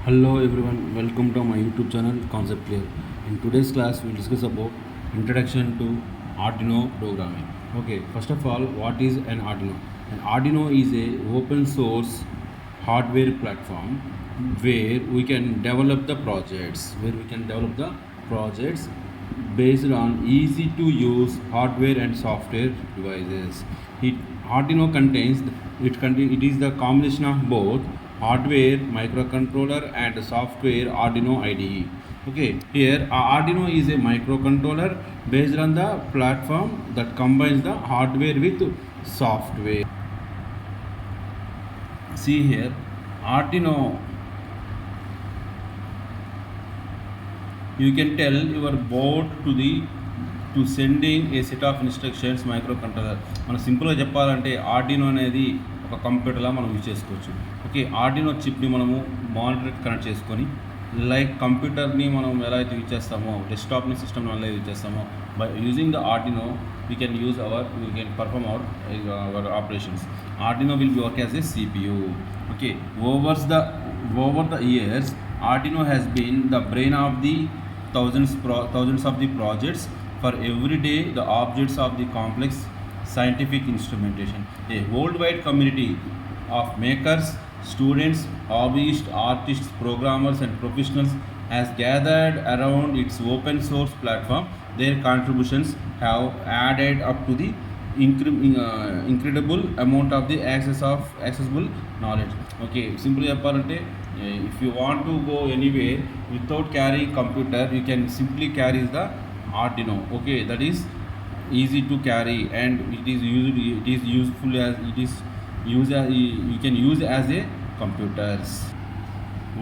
Hello everyone, welcome to my YouTube channel Concept Clear. In today's class, we'll discuss about introduction to Arduino programming. Okay, first of all, what is an Arduino? An Arduino is a open source hardware platform where we can develop the projects based on easy to use hardware and software devices. It Arduino it is the combination of both hardware microcontroller and software Arduino IDE. Okay, here Arduino is a microcontroller based on the platform that combines the hardware with software. See here, Arduino, you can tell your board to sending a set of instructions microcontroller. మనం సింపుల్గా చెప్పాలంటే Arduino అనేది ఒక కంప్యూటర్లా మనం use చేసుకోవచ్చు. Okay, Arduino చిప్ని మనము మానిటర్కి connect చేసుకొని like కంప్యూటర్ని మనం ఎలా అయితే యూజ్ చేస్తామో డెస్క్టాప్ని సిస్టమ్ని ఎలా యూజ్ చేస్తామో by using the Arduino we can perform our operations. Arduino will work as a CPU. Okay, over the years, Arduino has been the brain of the thousands of the projects for everyday the objects of the complex scientific instrumentation. A worldwide community of makers, students, hobbyists, artists, programmers and professionals has gathered around its open source platform. Their contributions have added up to the incredible amount of the accessible knowledge. Okay, simply చెప్పాలంటే if you want to go anywhere without carrying computer, you can simply carry the Arduino. Okay, that is easy to carry and it is useful as you can use as a computers.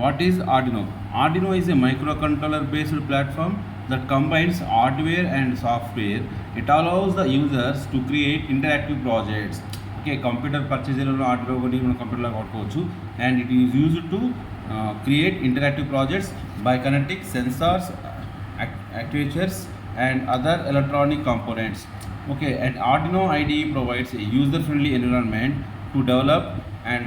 What is Arduino? Arduino is a microcontroller based platform that combines hardware and software. It allows the users to create interactive projects. Okay, computer purchase Arduino koni mana computer la vadukochu and it is used to create interactive projects by connecting sensors, actuators and other electronic components. Okay, and Arduino IDE provides a user friendly environment to develop and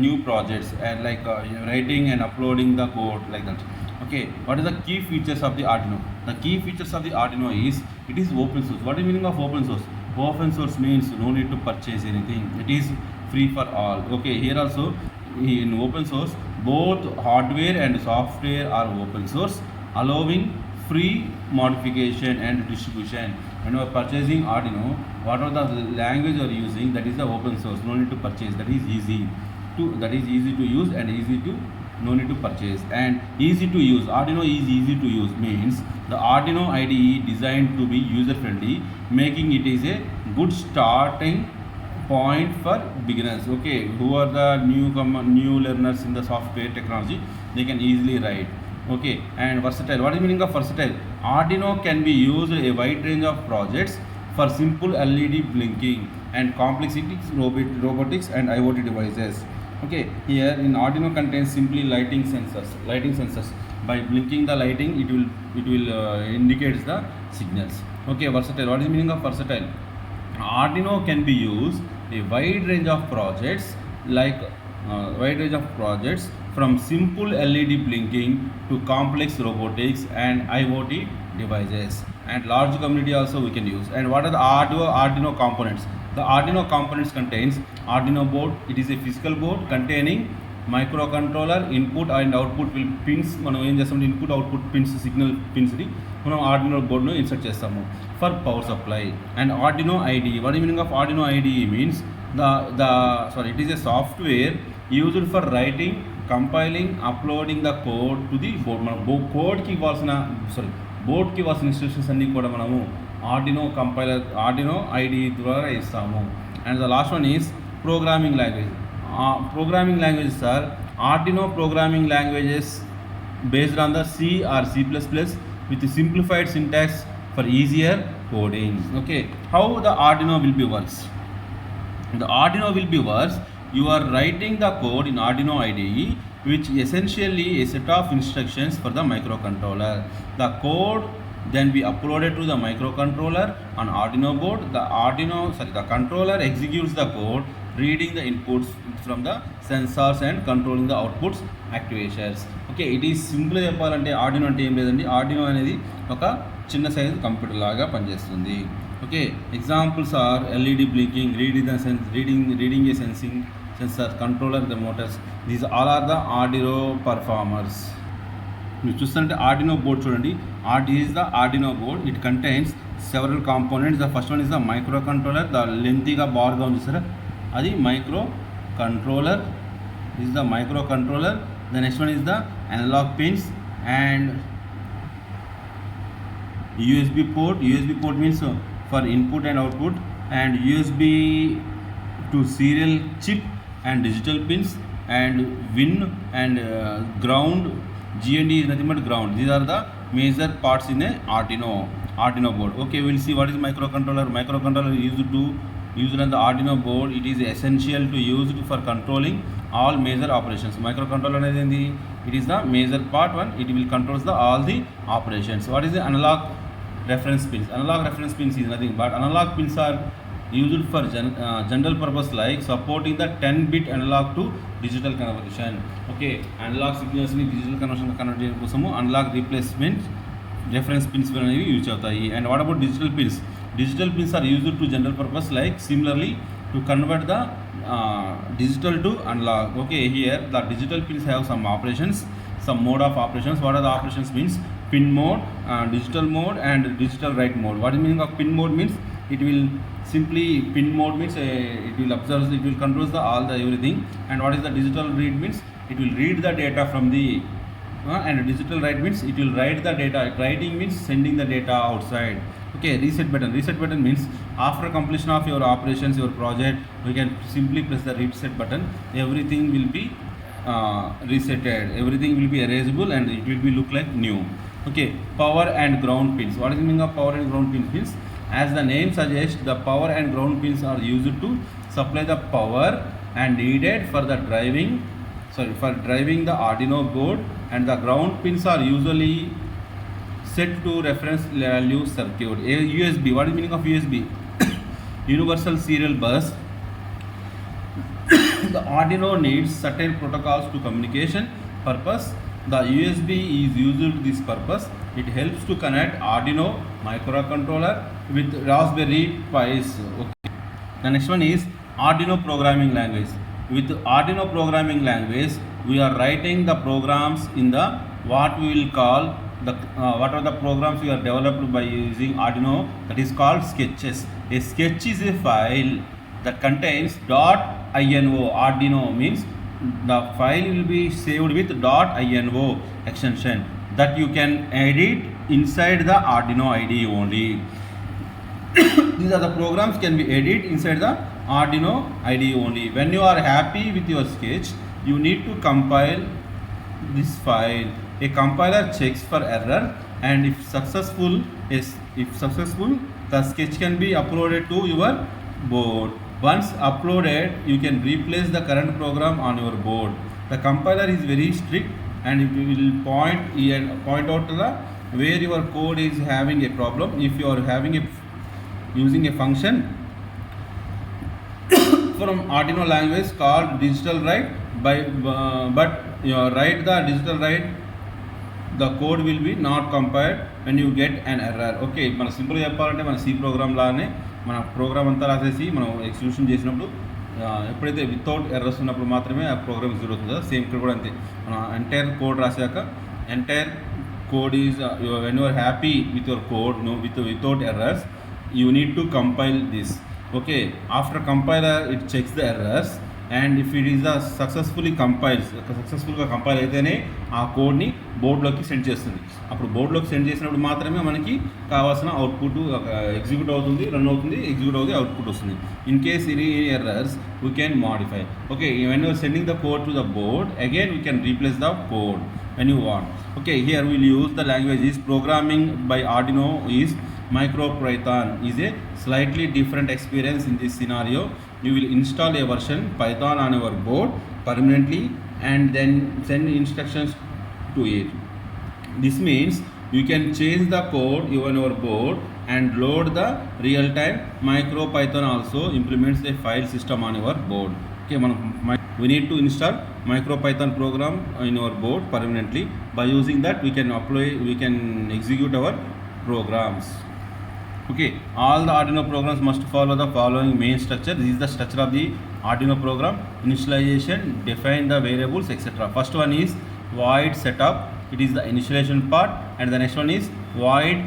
new projects and like writing and uploading the code like that. Okay, what is the key features of the Arduino? The key features of the Arduino is it is open source. What is the meaning of open source? Open source means no need to purchase anything. It is free for all. Okay, here also in open source both hardware and software are open source, allowing free modification and distribution. When you are purchasing Arduino, whatever the language you are using, that is the open source. No need to purchase. That is easy to use and no need to purchase and easy to use. Arduino is easy to use means the Arduino IDE designed to be user friendly, making it is a good starting point for beginners. Okay, who are the new learners in the software technology, they can easily write. Okay, and versatile. What is the meaning of versatile? Arduino can be used a wide range of projects for simple LED blinking and complexity robotics and IoT devices. Okay, here in Arduino contains simply lighting sensors. By blinking the lighting, it will indicates the signals. Okay, versatile. What is the meaning of versatile? Arduino can be used a wide range of projects from simple LED blinking to complex robotics and IoT devices, and large community also we can use. And what are the Arduino components? The Arduino components contains Arduino board. It is a physical board containing microcontroller input and output pins. మనం ఏం చేస్తాం, input output pins, signal పిన్స్ని మనం Arduino బోర్డ్ను insert చేస్తాము for power supply. And Arduino ID. What the meaning of Arduino ID means it is a software used for writing, compiling, uploading the code to the board. మన బోర్డ్కి ఇవ్వాల్సిన instructions అన్నీ కూడా మనము Arduino ID ద్వారా ఇస్తాము. And the last one is programming language. Programming languages are Arduino programming languages based on the C or C++ with a simplified syntax for easier coding. Okay, how the Arduino will be works? The Arduino will be works. You are writing the code in Arduino IDE, which essentially a set of instructions for the microcontroller. The code then we upload it to the microcontroller on Arduino board. The controller executes the code, reading the inputs from the sensors and controlling the outputs activations. Okay, it is simple చెప్పాలంటే Arduino అంటే ఏం లేదండి, Arduino అనేది ఒక చిన్న size computer లాగా పనిచేస్తుంది. Okay, examples are LED blinking, reading a sensing sensor, controller, the motors. These all are the Arduino performers. మీరు చూస్తుంటే ఆర్డినో బోర్డ్ చూడండి. is the Arduino board. It contains several components. The first one is the microcontroller. The lengthyగా బార్గా ఉంది sir, అది microcontroller. This is the microcontroller. The next one is the analog pins and USB port. USB port means for input and output, and USB to serial chip and digital pins, and win and ground. GND is nothing but ground. These are the major parts in a Arduino board. Okay, we'll see what is microcontroller. Microcontroller used on the Arduino board. It is essential to use it for controlling all major operations. Microcontroller అనేది it is the major part one. It will controls all the operations. What is the analog reference pins? Analog reference pins is nothing but analog pins are used for general purpose like supporting the 10-bit analog to digital conversion. Okay, analog signals ni digital conversion convert చేయడం కోసము analogue replacement reference pins అనేవి use అవుతాయి. And what about digital pins? Digital pins are used to general purpose like similarly to convert the digital to analog. Okay, here the digital pins have some operations, some mode of operations. What are the operations means? Pin mode, digital mode and digital write mode. What is meaning of pin mode means? It will simply pin mode means it will observe, it will control all the everything. And what is the digital read means? It will read the data from the and digital write means it will write the data. Writing means sending the data outside. Okay, reset button means after completion of your operations, your project, we can simply press the reset button. Everything will be resetted, everything will be erasable and it will be look like new. Okay, power and ground pins. What is the meaning of power and ground pins means? As the name suggests, the power and ground pins are used to supply the power and needed for driving the Arduino board, and the ground pins are usually set to reference value circuit. USB. What is the meaning of USB? Universal serial bus. The Arduino needs certain protocols to communication purpose. The USB is used to this purpose. It helps to connect Arduino microcontroller with Raspberry Pis. Okay. The next one is Arduino programming language. With Arduino programming language, we are writing the programs in the what we will call what are the programs we are developed by using Arduino, that is called sketches. A sketch is a file that contains .ino. Arduino means the file will be saved with .ino extension that you can edit inside the Arduino IDE only. These are the programs can be edited inside the Arduino IDE only. When you are happy with your sketch, you need to compile this file. A compiler checks for error, and if successful, the sketch can be uploaded to your board. Once uploaded, you can replace the current program on your board. The compiler is very strict and it will point out to the where your code is having a problem. If you are using a function from Arduino language called digital write, but you write the digital write, the code will be not compiled when you get an error. Okay, మన సింపుల్గా చెప్పాలంటే మన C program లానే మన programme అంతా రాసేసి మనం execution చేసినప్పుడు ఎప్పుడైతే వితౌట్ ఎర్రర్స్ ఉన్నప్పుడు మాత్రమే ఆ ప్రోగ్రామ్ ఎగ్జిక్యూట్ అవుతుందో సేమ్ ఇక్కడ కూడా అంతే. మన ఎంటైర్ కోడ్ రాసాక entire code is when you are happy with your code without errors, you need to compile this. Okay, after compiler it checks the errors, and if it is సక్సెస్ఫుల్గా compile అయితేనే ఆ కోడ్ని బోర్డులోకి send చేస్తుంది. అప్పుడు బోర్డులోకి send చేసినప్పుడు మాత్రమే మనకి కావాల్సిన అవుట్పుట్ ఎగ్జిక్యూట్ అవుతుంది, రన్ అవుతుంది, ఎగ్జిక్యూట్ అవుతుంది, అవుట్పుట్ వస్తుంది. In case any errors we can modify. Okay, when you are sending the code to the board, again we can replace the code when you want. Okay, here we will use the language is programming by Arduino is MicroPython. Is a slightly different experience in this scenario. You will install a version Python on your board permanently and then send instructions to it. This means You can change the code on your board and load the real-time MicroPython also implements the file system on your board. Okay, we need to install MicroPython program in our board permanently. By using that, we can execute our programs. Okay, all the Arduino programs must follow the following main structure. This is the structure of the Arduino program: initialization, define the variables, etc. First one is void setup. It is the initialization part, and the next one is void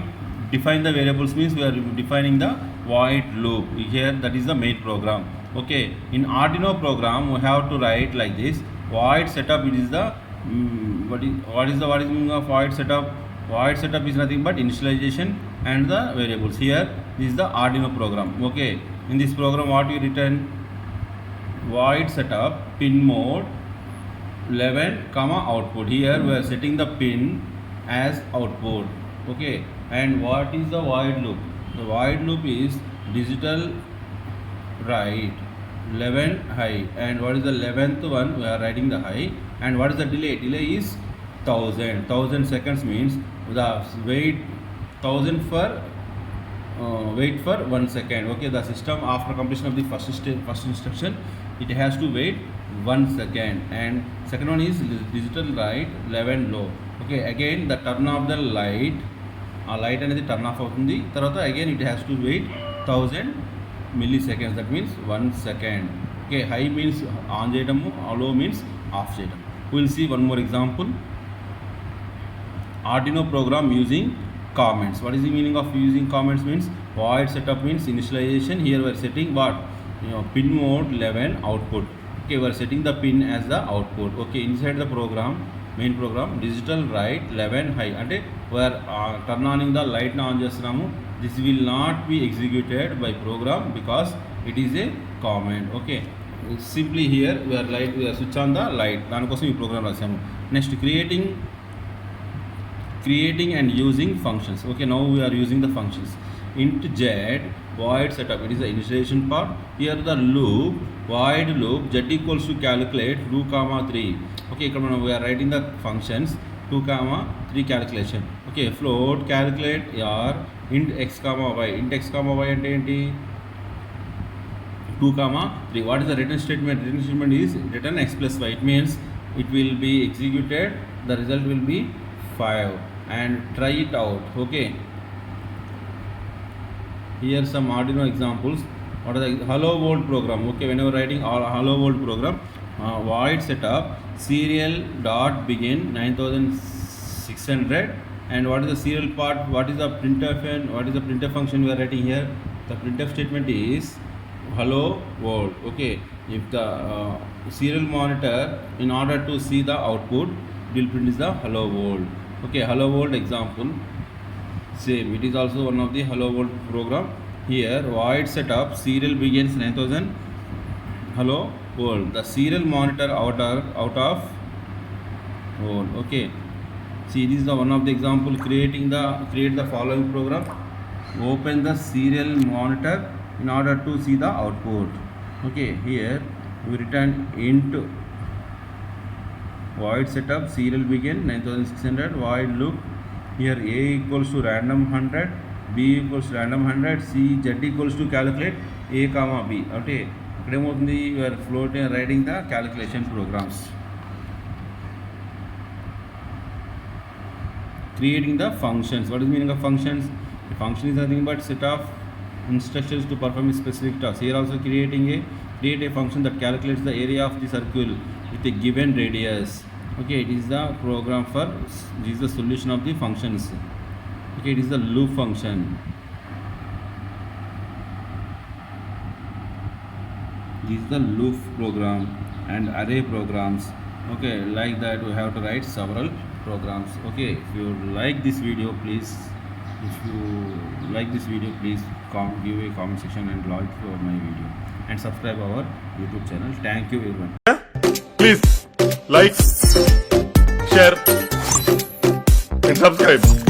define the variables, means we are defining the void loop here. That is the main program. Okay, in Arduino program we have to write like this: void setup. It is the what is the meaning of void setup? Void setup is nothing but initialization and the variables. Here this is the Arduino program. Okay, in this program what you written: void setup pin mode 11 comma output. Here we are setting the pin as output. Okay, and what is the void loop? The void loop is digital write 11 high, and what is the 11th one? We are writing the high. And what is the delay? Delay is 1000 seconds, means the wait 1000 for wait for 1 second. Okay, the system after completion of the first instruction, it has to wait 1 second. And second one is digital write 11 low. Okay, again the turn off the light, light అనేది turn off అవుతుంది. తర్వాత again it has to wait 1000 milliseconds, that means 1 second. Okay, high means on చేయడము, low means off చేయడం. We will see one more example. Arduino program using comments. What is the meaning of using comments? Means void setup means initialization. Here we are setting what? Pin mode 11 output. Okay, we are setting the pin as the output. Okay, inside the program, main program, digital write 11 high. And we are turn on the light now on చేస్తున్నాము. This will not be executed by program because it is a comment. Okay, simply here we are switch on the light. దానికోసం ఈ programme రాసాము. Next, creating and using functions. Okay, now we are using the functions. Int z void setup, it is the initialization part. Here the loop, void loop z equals to calculate 2 comma 3. Okay, we are writing the functions 2 comma 3 calculation. Okay, float calculate or int x comma y. Int x comma y అంటే ఏంటి? 2 comma 3. What is the return statement? Return statement is return x plus y. It means it will be executed, the result will be 5, and try it out. Okay, here some Arduino examples. What are the hello world program? Okay, whenever writing hello world program, void setup serial dot begin 9600, and what is the serial part? What is the printf, and what is the printf function we are writing here? The printf statement is hello world. Okay, if the serial monitor, in order to see the output, will print is the hello world. Okay, hello world example, same, it is also one of the hello world program. Here void setup serial begins 9000 hello world, the serial monitor out of world. Okay, see, this is the one of the example. Create the following program. Open the serial monitor in order to see the output. Okay, here we return int void setup serial begin 9600 void loop. Here a equals to random 100, b equals to random 100, c z equals to calculate a comma b. Okay, ఇక్కడ ఏమవుతుంది? you are floating writing the calculation programs. Creating the functions. What is the meaning of functions? The function is nothing but set of instructions to perform a specific task. Here also create a function that calculates the area of the circle with a given radius. Okay, it is the program for, this is the solution of the functions. Okay, it is the loop function. This is the loop program and array programs. Okay, like that we have to write several programs. Okay, if you like this video, please give a comment section and like for my video, and subscribe our YouTube channel. Thank you everyone. Please like, share and subscribe.